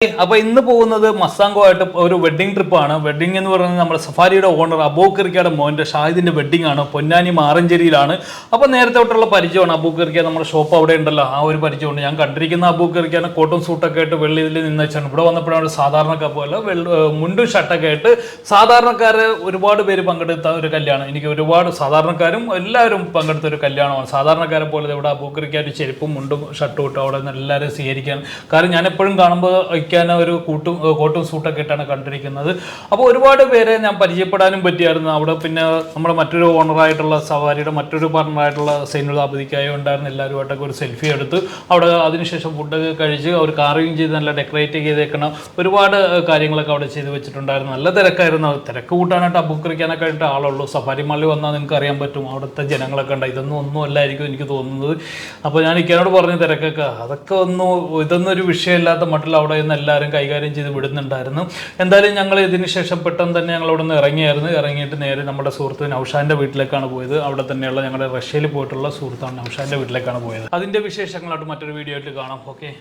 അപ്പോൾ ഇന്ന് പോകുന്നത് മസാങ്കോ ആയിട്ട് ഒരു വെഡ്ഡിംഗ് ട്രിപ്പാണ്. വെഡ്ഡിംഗ് എന്ന് പറയുന്നത് നമ്മുടെ സഫാരിയുടെ ഓണർ അബൂക്കറിക്കയുടെ മോൻ്റെ ഷാഹിദിൻ്റെ വെഡ്ഡിംഗ് ആണ്. പൊന്നാനി മാറഞ്ചേരിയിലാണ്. അപ്പോൾ നേരത്തെ തൊട്ടുള്ള പരിചയമാണ്. അബൂക്കറിക്ക നമ്മുടെ ഷോപ്പ് അവിടെ ഉണ്ടല്ലോ, ആ ഒരു പരിചയമുണ്ട്. ഞാൻ കണ്ടിരിക്കുന്ന അബൂക്കറിക്കാണ് കോട്ടും സൂട്ടൊക്കെ ആയിട്ട് വെള്ളിയിൽ നിന്ന് വെച്ചാണ്. ഇവിടെ വന്നപ്പോഴാണ് സാധാരണക്കാർ പോലെ മുണ്ടും ഷർട്ടൊക്കെ ആയിട്ട് സാധാരണക്കാർ ഒരുപാട് പേര് പങ്കെടുത്ത ഒരു കല്യാണം. എനിക്ക് ഒരുപാട് സാധാരണക്കാരും എല്ലാവരും പങ്കെടുത്ത ഒരു കല്യാണമാണ്. സാധാരണക്കാരെ പോലെ ഇവിടെ അബൂക്കറിക്കാർ ചെരുപ്പും മുണ്ടും ഷർട്ടും ഇട്ട് അവിടെ നിന്ന് എല്ലാവരും സ്വീകരിക്കാൻ. കാരണം ഞാൻ എപ്പോഴും കാണുമ്പോൾ ഒരു കോട്ടും സൂട്ടൊക്കെ ഇട്ടാണ് കണ്ടിരിക്കുന്നത്. അപ്പോൾ ഒരുപാട് പേരെ ഞാൻ പരിചയപ്പെടാനും പറ്റിയായിരുന്നു അവിടെ. പിന്നെ നമ്മുടെ മറ്റൊരു ഓണറായിട്ടുള്ള സവാരിയുടെ മറ്റൊരു പാർട്ണറായിട്ടുള്ള സൈനുൽ ആബദിക്കായ ഉണ്ടായിരുന്നു. എല്ലാവരുമായിട്ടൊക്കെ ഒരു സെൽഫി എടുത്ത് അവിടെ അതിനുശേഷം ഫുഡൊക്കെ കഴിച്ച് അവർ കാറിങ് ചെയ്ത് നല്ല ഡെക്കറേറ്റ് ചെയ്തേക്കണം ഒരുപാട് കാര്യങ്ങളൊക്കെ അവിടെ ചെയ്ത് വെച്ചിട്ടുണ്ടായിരുന്നു. നല്ല തിരക്കായിരുന്നു. തിരക്ക് കൂട്ടാനായിട്ട് അബൂക്കറിക്കാനൊക്കെ ആയിട്ട് ആളുള്ളൂ. സഫാരി മാളിൽ വന്നാൽ നിങ്ങൾക്ക് അറിയാൻ പറ്റും അവിടുത്തെ ജനങ്ങളൊക്കെ ഉണ്ട്. ഒന്നും അല്ലായിരിക്കും എനിക്ക് തോന്നുന്നത്. അപ്പോൾ ഞാൻ ഇക്കാനോട് പറഞ്ഞ തിരക്കൊക്കെ അതൊക്കെ ഇതൊന്നും ഒരു വിഷയമില്ലാത്ത മട്ടിൽ അവിടെ നിന്ന് എല്ലാവരും കൈകാര്യം ചെയ്ത് വിടുന്നുണ്ടായിരുന്നു. എന്തായാലും ഞങ്ങൾ ഇതിന് ശേഷം പെട്ടെന്ന് തന്നെ ഞങ്ങൾ അവിടെ നിന്ന് ഇറങ്ങിയിട്ട് നേരെ നമ്മുടെ സുഹൃത്ത് നൗഷാന്റെ വീട്ടിലേക്കാണ് പോയത്. അവിടെ തന്നെയുള്ള ഞങ്ങളുടെ റഷ്യയിൽ പോയിട്ടുള്ള സുഹൃത്താണ് നൗഷാന്റെ വീട്ടിലേക്കാണ് പോയത്. അതിന്റെ വിശേഷങ്ങളായിട്ട് മറ്റൊരു വീഡിയോ ആയിട്ട് കാണാം. ഓക്കെ.